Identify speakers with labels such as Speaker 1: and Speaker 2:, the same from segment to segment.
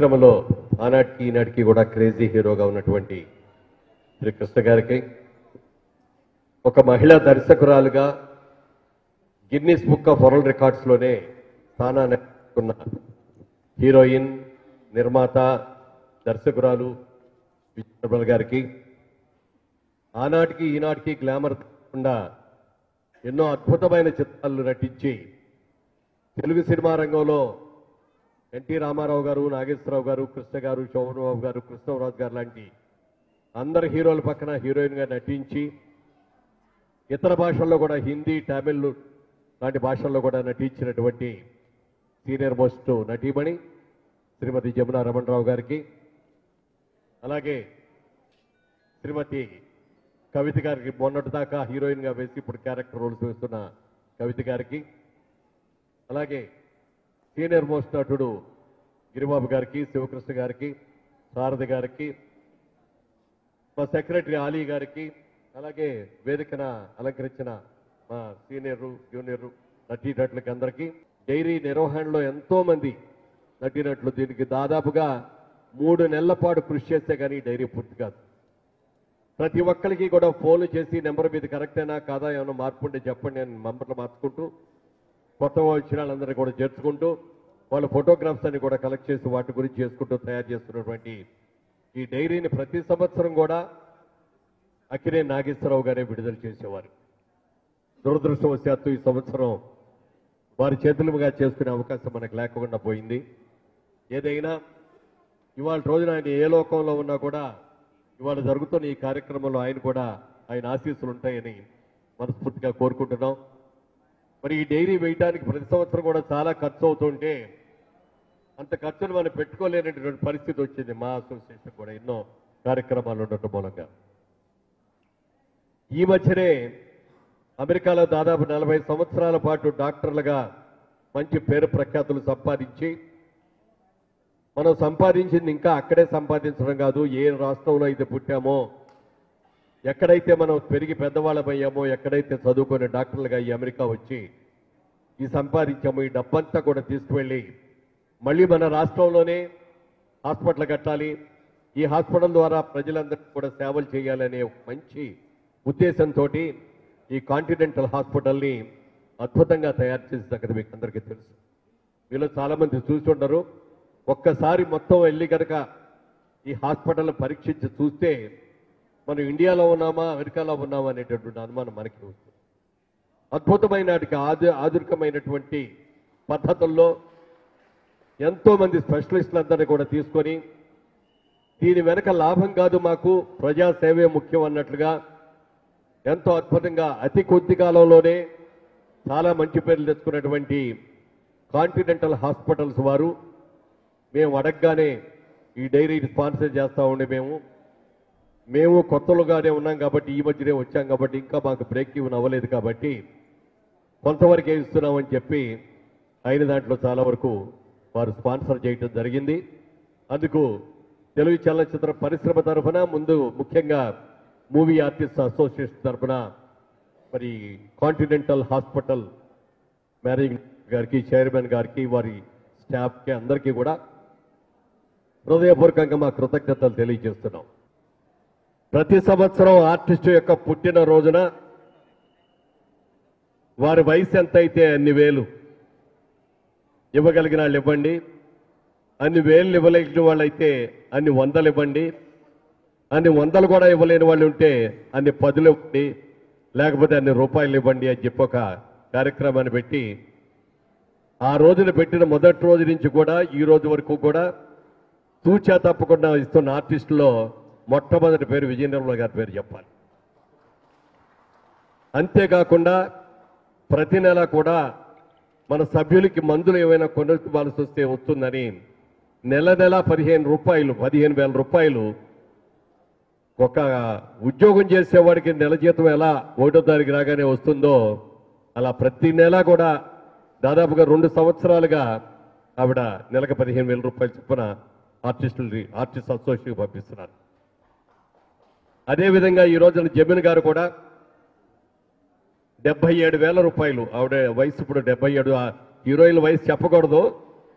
Speaker 1: పరిశ్రమలో ఆనాటికి ఈనాటికి కూడా క్రేజీ హీరోగా ఉన్నటువంటి శ్రీ కృష్ణ గారికి, ఒక మహిళా దర్శకురాలుగా గిన్నీస్ బుక్ ఆఫ్ వరల్డ్ రికార్డ్స్లోనే స్థానాన్ని ఉన్న హీరోయిన్, నిర్మాత, దర్శకురాలు విజయ్ గారికి, ఆనాటికి ఈనాటికి గ్లామర్ కాకుండా ఎన్నో అద్భుతమైన చిత్రాలు నటించి తెలుగు సినిమా రంగంలో ఎన్టీ రామారావు గారు, నాగేశ్వరరావు గారు, కృష్ణ గారు, శోభనబాబు గారు, కృష్ణరాజు గారు లాంటి అందరు హీరోల పక్కన హీరోయిన్గా నటించి ఇతర భాషల్లో కూడా హిందీ, తమిళ్ లాంటి భాషల్లో కూడా నటించినటువంటి సీనియర్ మోస్ట్ నటీమణి శ్రీమతి జమున రమణరావు గారికి, అలాగే శ్రీమతి కవిత గారికి, మొన్నటి దాకా హీరోయిన్గా వేసి ఇప్పుడు క్యారెక్టర్ రోల్స్ వేస్తున్న కవిత గారికి, అలాగే సీనియర్ మోస్ట్ నటుడు గిరిబాబు గారికి, శివకృష్ణ గారికి, సారథి గారికి, మా సెక్రటరీ ఆలీ గారికి, అలాగే వేదికన అలంకరించిన మా సీనియర్, జూనియర్ నటీనటులకి అందరికీ, డైరీ నిర్వహణలో ఎంతో మంది నటీనటులు దీనికి దాదాపుగా 3 నెలల పాటు కృషి చేస్తే కానీ డైరీ పూర్తి కాదు. ప్రతి ఒక్కరికి కూడా ఫోన్లు చేసి నెంబర్ మీద కరెక్టేనా కాదా, ఏమైనా మార్పు ఉంటే చెప్పండి అని నంబర్లు మార్చుకుంటూ, కొత్తగా వచ్చిన వాళ్ళందరినీ కూడా చేర్చుకుంటూ, వాళ్ళ ఫోటోగ్రాఫ్స్ అన్ని కూడా కలెక్ట్ చేసి వాటి గురించి చేసుకుంటూ తయారు చేస్తున్నటువంటి ఈ డైరీని ప్రతి సంవత్సరం కూడా అక్కినేని నాగేశ్వరరావు గారే విడుదల చేసేవారు. దురదృష్టవశాత్తు ఈ సంవత్సరం వారి చేతులుగా చేసుకునే అవకాశం మనకు లేకుండా పోయింది. ఏదైనా ఇవాళ రోజున ఆయన ఏ లోకంలో ఉన్నా కూడా ఇవాళ జరుగుతున్న ఈ కార్యక్రమంలో ఆయన ఆశీస్సులు ఉంటాయని మనస్ఫూర్తిగా కోరుకుంటున్నాం. మరి ఈ డైరీ వేయడానికి ప్రతి సంవత్సరం కూడా చాలా ఖర్చు అవుతుంటే అంత ఖర్చును మనం పెట్టుకోలేనటువంటి పరిస్థితి వచ్చింది. మా అసోసియేషన్ కూడా ఎన్నో కార్యక్రమాలు ఉండటం మూలంగా ఈ మధ్యనే అమెరికాలో దాదాపు 40 సంవత్సరాల పాటు డాక్టర్లుగా మంచి పేరు ప్రఖ్యాతులు సంపాదించి, మనం సంపాదించింది ఇంకా అక్కడే సంపాదించడం కాదు, ఏ రాష్ట్రంలో అయితే పుట్టామో, ఎక్కడైతే మనం పెరిగి పెద్దవాళ్ళమయ్యామో, ఎక్కడైతే చదువుకునే డాక్టర్లుగా ఈ అమెరికా వచ్చి ఈ సంపాదించామో ఈ డబ్బంతా కూడా తీసుకువెళ్ళి మళ్ళీ మన రాష్ట్రంలోనే హాస్పిటల్ కట్టాలి, ఈ హాస్పిటల్ ద్వారా ప్రజలందరికీ కూడా సేవలు చేయాలనే మంచి ఉద్దేశంతో ఈ కాంటినెంటల్ హాస్పిటల్ని అద్భుతంగా తయారు చేసిన సంగతి మీకు అందరికీ తెలుసు. మీలో చాలా మంది చూస్తుంటారు. ఒక్కసారి మొత్తం వెళ్ళి కనుక ఈ హాస్పిటల్ పరీక్షించి చూస్తే మనం ఇండియాలో ఉన్నామా, అమెరికాలో ఉన్నామా అనేటటువంటి అనుమానం మనకి వస్తుంది. అద్భుతమైన ఆధునికమైనటువంటి పద్ధతుల్లో ఎంతో మంది స్పెషలిస్టులందరినీ కూడా తీసుకొని దీని వెనక లాభం కాదు, మాకు ప్రజాసేవే ముఖ్యం అన్నట్లుగా ఎంతో అద్భుతంగా అతి కొద్ది కాలంలోనే చాలా మంచి పేర్లు తెచ్చుకున్నటువంటి కాంటినెంటల్ హాస్పిటల్స్ వారు మేము అడగగానే ఈ డైరీని స్పాన్సర్ చేస్తూ ఉండే మేము కొత్తలుగానే ఉన్నాం కాబట్టి, ఈ మధ్యనే వచ్చాం కాబట్టి ఇంకా మాకు బ్రేక్ ఈవెన్ అవ్వలేదు కాబట్టి కొంతవరకే ఇస్తున్నామని చెప్పి అయిన దాంట్లో చాలా వరకు వారు స్పాన్సర్ చేయడం జరిగింది. అందుకు తెలుగు చలనచిత్ర పరిశ్రమ తరఫున ముందు ముఖ్యంగా మూవీ ఆర్టిస్ట్ అసోసియేషన్ తరఫున మరి కాంటినెంటల్ హాస్పిటల్ మేనేజింగ్ గారికి, చైర్మన్ గారికి, వారి స్టాఫ్కి అందరికీ కూడా హృదయపూర్వకంగా మా కృతజ్ఞతలు తెలియజేస్తున్నాం. ప్రతి సంవత్సరం ఆర్టిస్టు యొక్క పుట్టిన రోజున వారి వయసు ఎంత అయితే అన్ని వేలు ఇవ్వగలిగిన వాళ్ళు ఇవ్వండి, అన్ని వేలు ఇవ్వలేని వాళ్ళైతే అన్ని వందలు ఇవ్వండి, అన్ని వందలు కూడా ఇవ్వలేని వాళ్ళు ఉంటే అన్ని 10 ఇవ్వండి, లేకపోతే అన్ని రూపాయలు ఇవ్వండి అని చెప్పి ఒక కార్యక్రమాన్ని పెట్టి ఆ రోజున పెట్టిన మొదటి రోజు నుంచి కూడా ఈ రోజు వరకు కూడా తూచా తప్పకుండా ఇస్తున్న ఆర్టిస్టులో మొట్టమొదటి పేరు విజయ నిర్మల గారి పేరు చెప్పాలి. అంతేకాకుండా ప్రతి నెల కూడా మన సభ్యులకి మందులు ఏమైనా కొనుక్కోవాల్సి వస్తే వస్తుందని నెల 15,000 రూపాయలు ఒక ఉద్యోగం చేసేవాడికి నెల జీతం ఎలా 1వ తారీఖు రాగానే వస్తుందో అలా ప్రతి నెల కూడా దాదాపుగా 2 సంవత్సరాలుగా ఆవిడ నెలకు 15,000 రూపాయలు చొప్పున ఆర్టిస్ట్ అసోసియేషన్కి పంపిస్తున్నారు. అదేవిధంగా ఈ రోజున జమీన్ గారు కూడా 77,000 రూపాయలు, ఆవిడ వయసు ఇప్పుడు 77, హీరోయిన్ వయసు చెప్పకూడదు,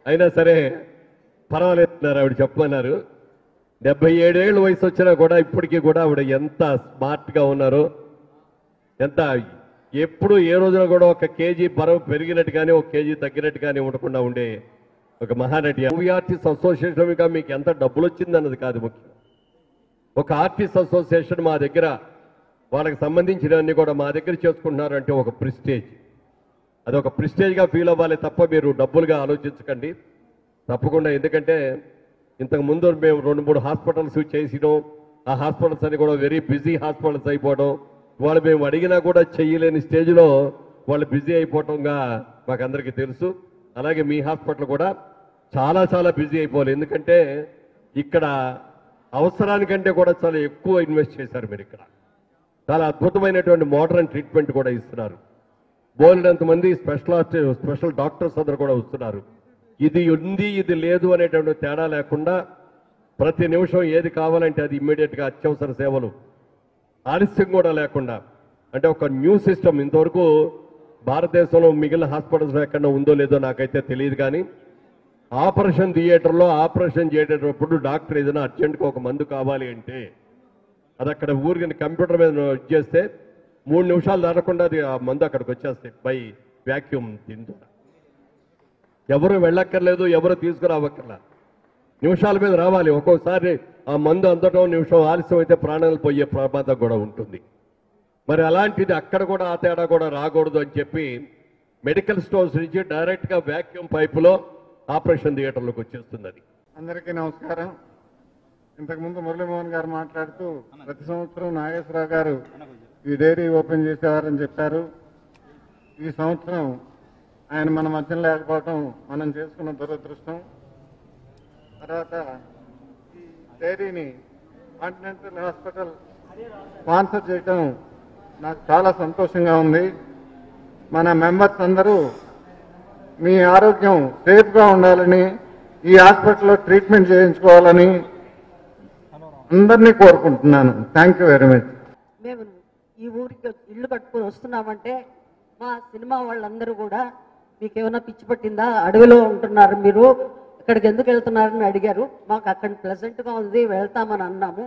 Speaker 1: అయినా సరే పర్వాలేదన్నారు ఆవిడ చెప్పమన్నారు. 77 ఏళ్ళ వయసు వచ్చినా కూడా ఇప్పటికీ కూడా ఆవిడ ఎంత స్మార్ట్గా ఉన్నారో, ఎంత ఎప్పుడు ఏ రోజున కూడా 1 కేజీ బరువు పెరిగినట్టు కానీ 1 కేజీ తగ్గినట్టు కానీ ఉండకుండా ఉండే ఒక మహానటి. మూవీ ఆర్టిస్ట్ అసోసియేషన్గా మీకు ఎంత డబ్బులు వచ్చిందన్నది కాదు ముఖ్యం. ఒక ఆర్టిస్ట్ అసోసియేషన్ మా దగ్గర వాళ్ళకి సంబంధించినవన్నీ కూడా మా దగ్గర చేసుకుంటున్నారు అంటే ఒక ప్రిస్టేజ్. అది ఒక ప్రిస్టేజ్గా ఫీల్ అవ్వాలి తప్ప మీరు డబ్బులుగా ఆలోచించకండి తప్పకుండా. ఎందుకంటే ఇంతకుముందు మేము 2-3 హాస్పిటల్స్ చేసినాం. ఆ హాస్పిటల్స్ అన్ని కూడా వెరీ బిజీ హాస్పిటల్స్ అయిపోవడం, వాళ్ళు మేము అడిగినా కూడా చేయలేని స్టేజ్లో వాళ్ళు బిజీ అయిపోవటంగా మాకందరికీ తెలుసు. అలాగే మీ హాస్పిటల్ కూడా చాలా చాలా బిజీ అయిపోవాలి. ఎందుకంటే ఇక్కడ అవసరానికంటే కూడా చాలా ఎక్కువ ఇన్వెస్ట్ చేశారు మీరు. ఇక్కడ చాలా అద్భుతమైనటువంటి మోడర్న్ ట్రీట్మెంట్ కూడా ఇస్తున్నారు. బోలెడంతమంది స్పెషల్ డాక్టర్స్ అందరూ కూడా వస్తున్నారు. ఇది ఉంది ఇది లేదు అనేటువంటి తేడా లేకుండా ప్రతి నిమిషం ఏది కావాలంటే అది ఇమ్మీడియట్గా అత్యవసర సేవలు ఆలస్యం కూడా లేకుండా, అంటే ఒక న్యూ సిస్టమ్. ఇంతవరకు భారతదేశంలో మిగిలిన హాస్పిటల్స్ ఎక్కడ ఉందో లేదో నాకైతే తెలియదు, కానీ ఆపరేషన్ థియేటర్లో ఆపరేషన్ చేసేటప్పుడు డాక్టర్ ఏదైనా అర్జెంట్గా ఒక మందు కావాలి అంటే అది అక్కడ ఊరికి కంప్యూటర్ మీద చేస్తే 3 నిమిషాలు దాటకుండా అది ఆ మందు అక్కడికి వచ్చేస్తాయి బై వ్యాక్యూమ్. దీంతో ఎవరు వెళ్ళక్కర్లేదు, ఎవరు తీసుకురావక్కర్లా, నిమిషాల మీద రావాలి. ఒక్కొక్కసారి ఆ మందు అందటం నిమిషం ఆలస్యం అయితే ప్రాణాలు పోయే ప్రమాదం కూడా ఉంటుంది. మరి అలాంటిది అక్కడ కూడా ఆ తేడా కూడా రాకూడదు అని చెప్పి మెడికల్ స్టోర్స్ నుంచి డైరెక్ట్గా వ్యాక్యూమ్ పైపులో ఆపరేషన్ థియేటర్లోకి వచ్చేస్తుంది. అది
Speaker 2: అందరికీ నమస్కారం. ఇంతకుముందు మురళీమోహన్ గారు మాట్లాడుతూ ప్రతి సంవత్సరం నాగేశ్వరరావు గారు ఈ డైరీ ఓపెన్ చేసేవారని చెప్పారు. ఈ సంవత్సరం ఆయన మన మధ్య లేకపోవటం మనం చేసుకున్న దురదృష్టం. తర్వాత ఈ డైరీని కాంటినెంటల్ హాస్పిటల్ స్పాన్సర్ చేయటం నాకు చాలా సంతోషంగా ఉంది. మన మెంబర్స్ అందరూ మీ ఆరోగ్యం సేఫ్గా ఉండాలని, ఈ హాస్పిటల్లో ట్రీట్మెంట్ చేయించుకోవాలని అందరినీ కోరుకుంటున్నాను. Thank you very much.
Speaker 3: మేము ఈ ఊరికి ఇల్లు కట్టుకొని వస్తున్నామంటే మా సినిమా వాళ్ళందరూ కూడా మీకేమైనా పిచ్చి పట్టిందా, అడవిలో ఉంటున్నారు మీరు, ఇక్కడికి ఎందుకు వెళ్తున్నారని అడిగారు. మాకు అక్కడ ప్లెజెంట్గా ఉంది, వెళ్తామని అన్నాము.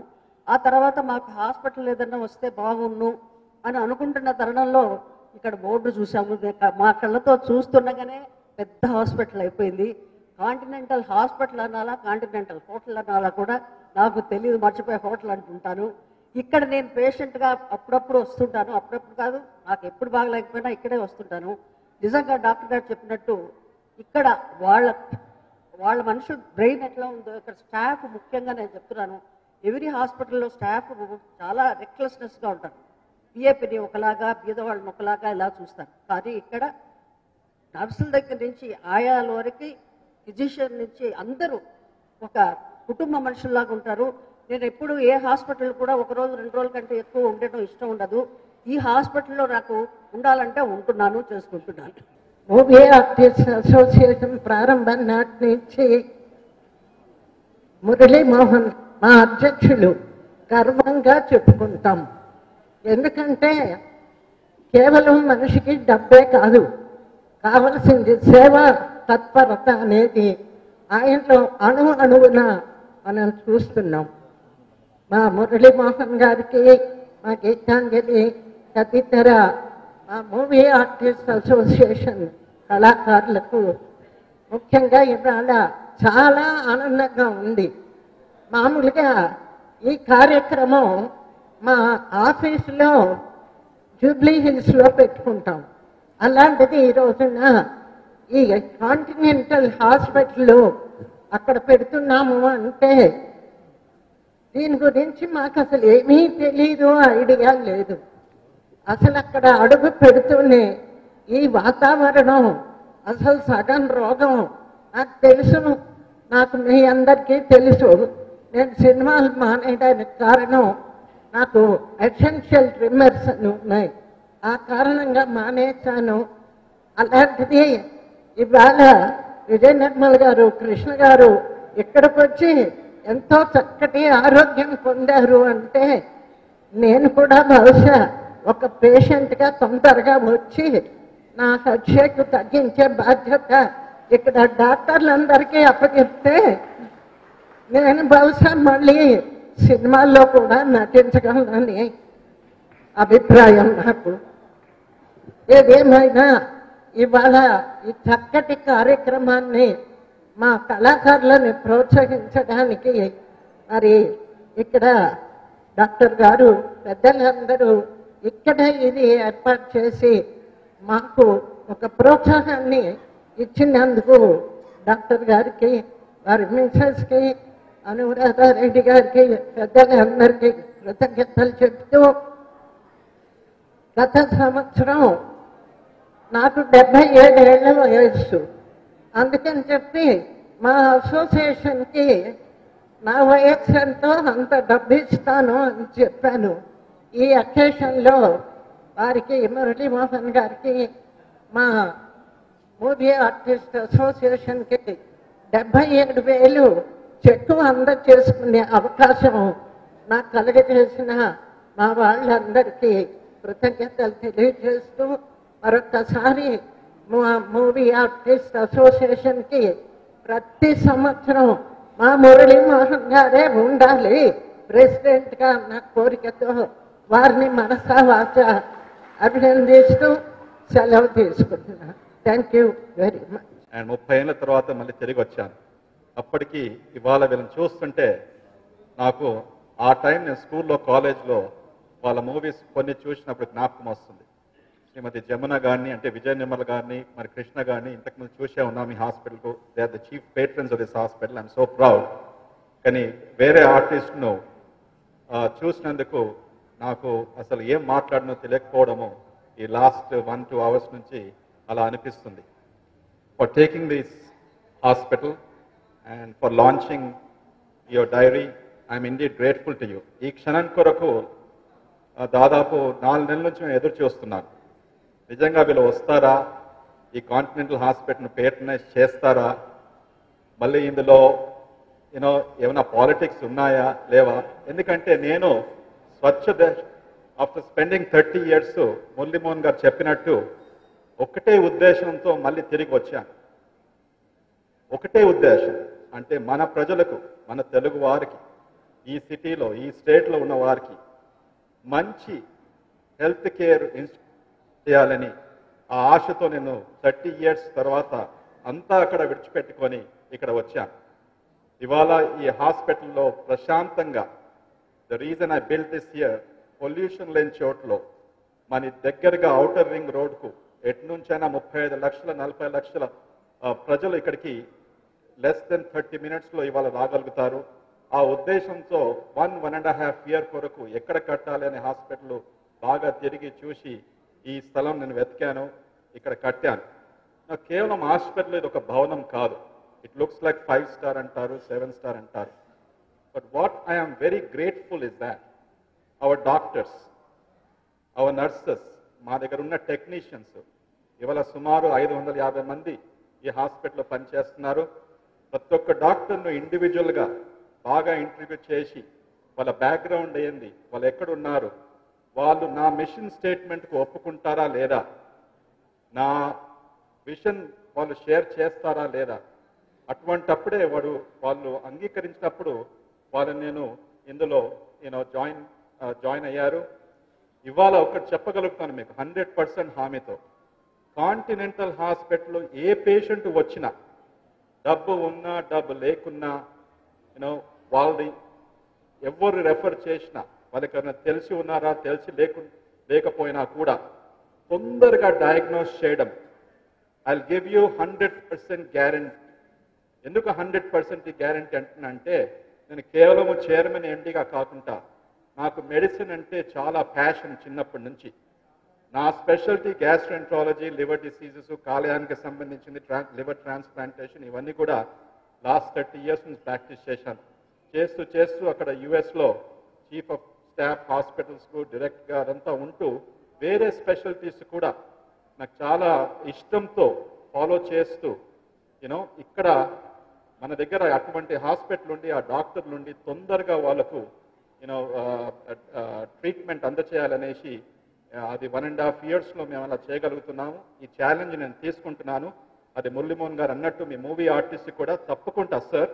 Speaker 3: ఆ తర్వాత మాకు హాస్పిటల్ ఏదైనా వస్తే బాగుండు అని అనుకుంటున్న తరుణంలో ఇక్కడ బోర్డు చూసాము. మా కళ్ళతో చూస్తుండగానే పెద్ద హాస్పిటల్ అయిపోయింది. కాంటినెంటల్ హాస్పిటల్ అనాలా, కాంటినెంటల్ హోటల్ అనాలా కూడా నాకు తెలియదు, మర్చిపోయే హోటల్ అంటుంటాను. ఇక్కడ నేను పేషెంట్గా అప్పుడప్పుడు వస్తుంటాను, అప్పుడప్పుడు కాదు, నాకు ఎప్పుడు బాగలేకపోయినా ఇక్కడే వస్తుంటాను. నిజంగా డాక్టర్ గారు చెప్పినట్టు ఇక్కడ వాళ్ళ మనుషుల బ్రెయిన్ ఎట్లా ఉందో, ఇక్కడ స్టాఫ్ ముఖ్యంగా నేను చెప్తున్నాను, ఎవ్రీ హాస్పిటల్లో స్టాఫ్ చాలా రెక్లెస్నెస్గా ఉంటారు. పిఏపిని ఒకలాగా, బీదవాళ్ళని ఒకలాగా ఇలా చూస్తారు. కానీ ఇక్కడ నర్సుల దగ్గర నుంచి ఆయాల వరకు, ఫిజిషియన్ నుంచి అందరూ ఒక కుటుంబ మనుషుల్లాగా ఉంటారు. నేను ఎప్పుడు ఏ హాస్పిటల్ కూడా 1 రోజు 2 రోజుల కంటే ఎక్కువ ఉండడం ఇష్టం ఉండదు. ఈ హాస్పిటల్లో నాకు ఉండాలంటే ఉంటున్నాను, చేసుకుంటున్నాను.
Speaker 4: మూవీ ఆర్టిస్ట్ అసోసియేషన్ ప్రారంభం నాటి నుంచి మురళీమోహన్ మా అధ్యక్షులు గర్వంగా చెప్పుకుంటాం. ఎందుకంటే కేవలం మనిషికి డబ్బే కాదు, కావలసింది సేవ తత్పరత అనేది ఆయనలో అణువున మనం చూస్తున్నాం. మా మురళీమోహన్ గారికి, మా గీతాంజలి తదితర మా మూవీ ఆర్టిస్ట్ అసోసియేషన్ కళాకారులకు ముఖ్యంగా ఇవాళ చాలా ఆనందంగా ఉంది. మామూలుగా ఈ కార్యక్రమం మా ఆఫీసులో జూబ్లీ హిల్స్లో పెట్టుకుంటాం. అలాంటిది ఈ రోజున ఈ కాంటినెంటల్ హాస్పిటల్లో అక్కడ పెడుతున్నాము అంటే దీని గురించి మాకు అసలు ఏమీ తెలీదు, ఐడియా లేదు. అసలు అక్కడ అడుగు పెడుతూనే ఈ వాతావరణం, అసలు సగం రోగం నాకు తెలుసు, నాకు మీ అందరికీ తెలుసు. నేను సినిమాలు మానేయడానికి కారణం నాకు ఎసెన్షియల్ ట్రిమ్మర్స్ అని ఉన్నాయి, ఆ కారణంగా మానేశాను. అలాంటిది ఇవాళ విజయ నిర్మల్ గారు, కృష్ణ గారు ఇక్కడికి వచ్చి ఎంతో చక్కటి ఆరోగ్యం పొందారు అంటే నేను కూడా బహుశా ఒక పేషెంట్గా తొందరగా వచ్చి నా హెడ్షేక్ తగ్గించే బాధ్యత ఇక్కడ డాక్టర్లందరికీ అప్పచెప్తే నేను బహుశా మళ్ళీ సినిమాల్లో కూడా నటించగలనని అభిప్రాయం నాకు. ఏదేమైనా ఇవాళ ఈ చక్కటి కార్యక్రమాన్ని మా కళాకారులను ప్రోత్సహించడానికి మరి ఇక్కడ డాక్టర్ గారు పెద్దలందరూ ఇక్కడే ఇది ఏర్పాటు చేసి మాకు ఒక ప్రోత్సాహాన్ని ఇచ్చినందుకు డాక్టర్ గారికి, వారి మిసెస్కి, అనురాధారెడ్డి గారికి, పెద్దలందరికీ కృతజ్ఞతలు చెప్తూ, గత సంవత్సరం నాకు 77 ఏళ్ల వయస్సు. అందుకని చెప్పి మా అసోసియేషన్కి నా వయస్సు ఎంతో అంత డబ్బు ఇస్తాను అని చెప్పాను. ఈ అకేషన్లో వారికి, మురళీమోహన్ గారికి, మా మూవీ ఆర్టిస్ట్ అసోసియేషన్కి 77,000 చెక్కు అందజేసుకునే అవకాశం నాకు కలుగజేసిన మా వాళ్ళందరికీ కృతజ్ఞతలు తెలియజేస్తూ, మరొకసారి మా మూవీ ఆర్టిస్ట్ అసోసియేషన్కి ప్రతి సంవత్సరం మా మురళీమోహన్ గారే ఉండాలి ప్రెసిడెంట్గా అన్న కోరికతో వారిని మనసా వాచ అభినందిస్తూ సెలవు తీసుకుంటున్నాను. Thank you very much.
Speaker 5: And 30 ఏళ్ళ తర్వాత మళ్ళీ తిరిగి వచ్చాను. అప్పటికి ఇవాళ వీళ్ళని చూస్తుంటే నాకు ఆ టైం నేను స్కూల్లో, కాలేజ్లో వాళ్ళ మూవీస్ కొన్ని చూసినప్పుడు జ్ఞాపకం వస్తుంది. శ్రీమతి జమున గారిని, అంటే విజయ నిర్మల్ గారిని, మరి కృష్ణ గారిని ఇంతకుముందు చూసే ఉన్నాం ఈ హాస్పిటల్కు. They are the chief patrons of this hospital. I'm so proud. కానీ వేరే ఆర్టిస్ట్ను చూసినందుకు నాకు అసలు ఏం మాట్లాడనో తెలియకపోవడము ఈ లాస్ట్ 1-2 అవర్స్ నుంచి అలా అనిపిస్తుంది. For taking this hospital and for launching your diary, I'm indeed grateful to you. ఈ క్షణం కొరకు దాదాపు 4 నెలల నుంచి మేము ఎదురు చూస్తున్నాను. నిజంగా వీళ్ళు వస్తారా, ఈ కాంటినెంటల్ హాస్పిటల్ను పేట్రనైజ్ చేస్తారా, మళ్ళీ ఇందులో ఏమైనా పాలిటిక్స్ ఉన్నాయా లేవా? ఎందుకంటే నేను స్వచ్ఛ దేశ్ ఆఫ్టర్ స్పెండింగ్ 30 years మురళీమోహన్ గారు చెప్పినట్టు ఒకటే ఉద్దేశంతో మళ్ళీ తిరిగి వచ్చాను. ఒకటే ఉద్దేశం, అంటే మన ప్రజలకు, మన తెలుగు వారికి, ఈ సిటీలో, ఈ స్టేట్లో ఉన్న వారికి మంచి హెల్త్ కేర్ ఇన్స్టిట్యూట్ చేయాలని ఆ ఆశతో నేను 30 years తర్వాత అంతా అక్కడ విడిచిపెట్టుకొని ఇక్కడ వచ్చాను. ఇవాళ ఈ హాస్పిటల్లో ప్రశాంతంగా, the reason I build this year, pollution లేని చోట్లో మన దగ్గరగా ఔటర్ రింగ్ రోడ్కు ఎటు నుంచైనా 35 లక్షల 40 లక్షల ప్రజలు ఇక్కడికి లెస్ దెన్ 30 minutesలో ఇవాళ రాగలుగుతారు. ఆ ఉద్దేశంతో 1.5 year కొరకు ఎక్కడ కట్టాలి అనే హాస్పిటల్ బాగా తిరిగి చూసి ఈ స్థలం నేను వెతికాను, ఇక్కడ కట్టాను. నాకు కేవలం హాస్పిటల్ ఇది ఒక భవనం కాదు. ఇట్ లుక్స్ లైక్ 5 star అంటారు, 7 star అంటారు. But what I'm very grateful is that our doctors, our nurses, మా దగ్గర ఉన్న టెక్నీషియన్స్ ఇవాళ సుమారు 550 మంది ఈ హాస్పిటల్లో పనిచేస్తున్నారు. ప్రతి ఒక్క డాక్టర్ను ఇండివిజువల్గా బాగా ఇంటర్వ్యూ చేసి వాళ్ళ బ్యాక్గ్రౌండ్ ఏంది, వాళ్ళు ఎక్కడున్నారు, వాళ్ళు నా మిషన్ స్టేట్మెంట్కు ఒప్పుకుంటారా లేదా, నా విషన్ వాళ్ళు షేర్ చేస్తారా లేదా, అటువంటప్పుడే వాళ్ళు అంగీకరించినప్పుడు వాళ్ళని నేను ఇందులో జాయిన్ అయ్యారు. ఇవాళ ఒకటి చెప్పగలుగుతాను మీకు 100% హామీతో, కాంటినెంటల్ హాస్పిటల్ ఏ పేషెంట్ వచ్చినా, డబ్బు ఉన్నా డబ్బు లేకున్నా, వాళ్ళది ఎవరు రెఫర్ చేసినా, వాళ్ళకన్నా తెలిసి ఉన్నారా తెలిసి లేకపోయినా కూడా తొందరగా డయాగ్నోస్ చేయడం, ఐల్ గివ్ యూ 100% గ్యారంటీ. ఎందుకు 100% గ్యారంటీ అంటున్నానంటే, నేను కేవలం చైర్మన్ ఎండీగా కాకుండా నాకు మెడిసిన్ అంటే చాలా ప్యాషన్ చిన్నప్పటి నుంచి. నా స్పెషాలిటీ గ్యాస్ట్రెంట్రాలజీ, లివర్ డిసీజెస్, కాలేయానికి సంబంధించింది, లివర్ ట్రాన్స్ప్లాంటేషన్, ఇవన్నీ కూడా లాస్ట్ 30 years నుంచి ప్రాక్టీస్ చేశాను. చేస్తూ అక్కడ యుఎస్లో చీఫ్ ఆఫ్ స్టాఫ్ హాస్పిటల్స్కు డైరెక్ట్గా అదంతా ఉంటూ వేరే స్పెషాలిటీస్ కూడా నాకు చాలా ఇష్టంతో ఫాలో చేస్తూ ఇక్కడ మన దగ్గర అటువంటి హాస్పిటల్ ఉండి, ఆ డాక్టర్లు ఉండి తొందరగా వాళ్ళకు ట్రీట్మెంట్ అందచేయాలనేసి అది 1.5 yearsలో మేము అలా చేయగలుగుతున్నాము. ఈ ఛాలెంజ్ నేను తీసుకుంటున్నాను. అది మురళీమోహన్ గారు అన్నట్టు మీ మూవీ ఆర్టిస్ట్ కూడా తప్పకుండా sir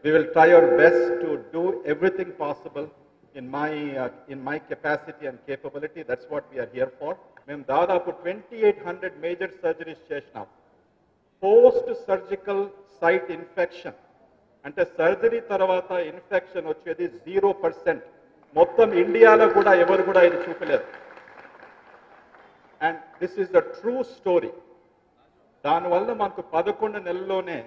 Speaker 5: we will try our best to do everything possible in my capacity and capability. That's what we are here for. మేము దాదాపు 2800 మేజర్ సర్జరీస్ చేసినాం. పోస్ట్ సర్జికల్ సైట్ ఇన్ఫెక్షన్ అంటే సర్జరీ తర్వాత ఇన్ఫెక్షన్ వచ్చేది 0%. మొత్తం ఇండియాలో కూడా ఎవరు కూడా ఇది చూపలేదు. And this is the true story. దానివల్ల మనకు 11 నెలల్లోనే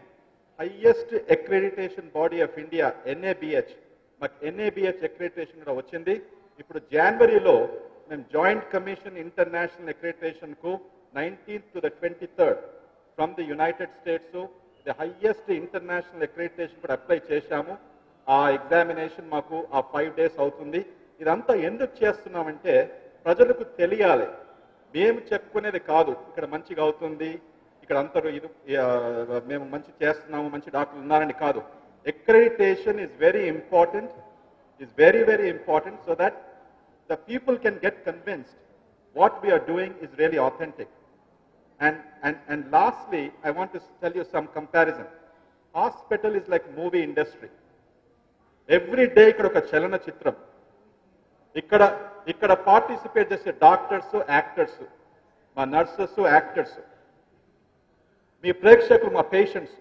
Speaker 5: highest accreditation body of India NABH, మాకు ఎన్ఏబిహెచ్ అక్రెడిటేషన్ కూడా వచ్చింది. ఇప్పుడు జనవరిలో మేము జాయింట్ కమిషన్ ఇంటర్నేషనల్ అక్రెడిటేషన్ కు 19th to the 23rd from the United states the highest international accreditation కూడా అప్లై చేశాము. ఆ ఎగ్జామినేషన్ మాకు ఆ 5 days అవుతుంది. ఇదంతా ఎందుకు చేస్తున్నామంటే ప్రజలకు తెలియాలి, మేము చెప్పుకునేది కాదు ఇక్కడ మంచిగా అవుతుంది, ఇక్కడ అందరూ ఇది మేము మంచి చేస్తున్నాము, మంచి డాక్టర్లు ఉన్నారని కాదు. Accreditation is very important, is very very important so that the people can get convinced what we're doing is really authentic. And lastly, I want to tell you some comparison. Hospital is like movie industry. Every day ఇక్కడ ఒక చలన చిత్రం. ఇక్కడ participate చేసే doctors, actors, మా nurses, actors, మీ ప్రేక్షకులు, మా patients.